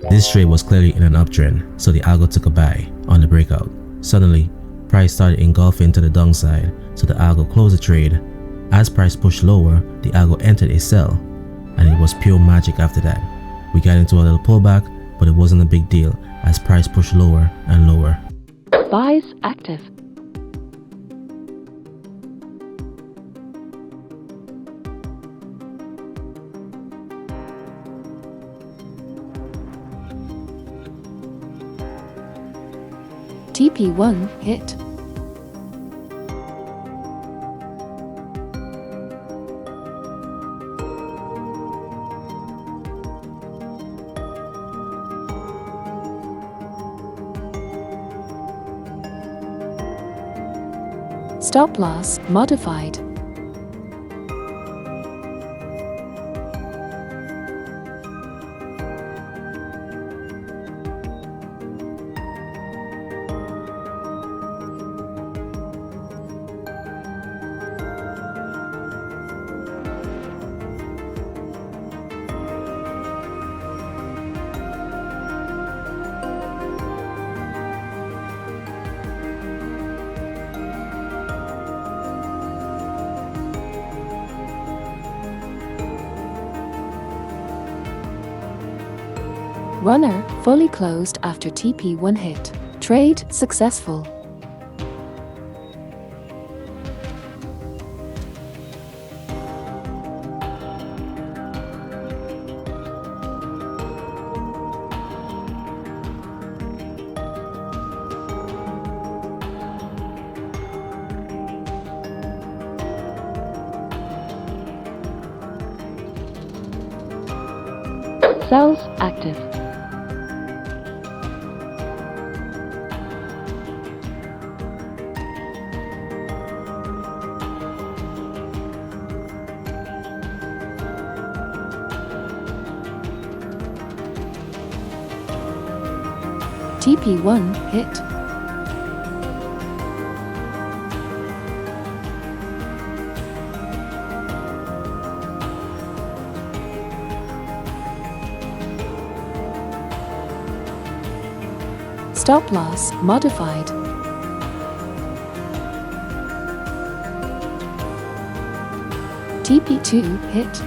This trade was clearly in an uptrend, so the algo took a buy on the breakout. Suddenly, price started engulfing to the downside, so the algo closed the trade. As price pushed lower, the algo entered a sell, and it was pure magic after that. We got into a little pullback, but it wasn't a big deal as price pushed lower and lower. Buys active. TP1 hit. Stop loss modified. Runner fully closed after TP1 hit. Trade successful. Cells active. TP1 hit. Stop loss modified. TP2 hit.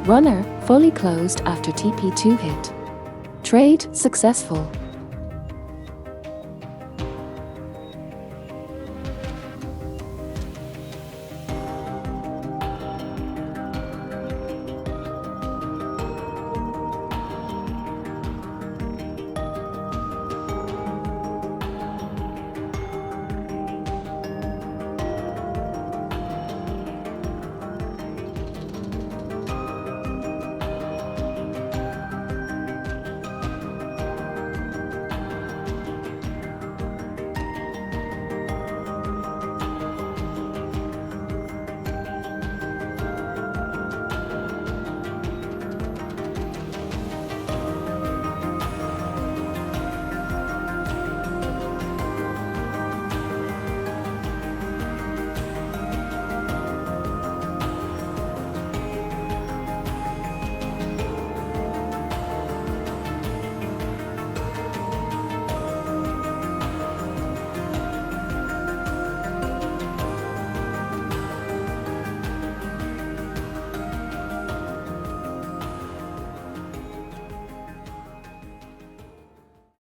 Runner fully closed after TP2 hit. Trade successful.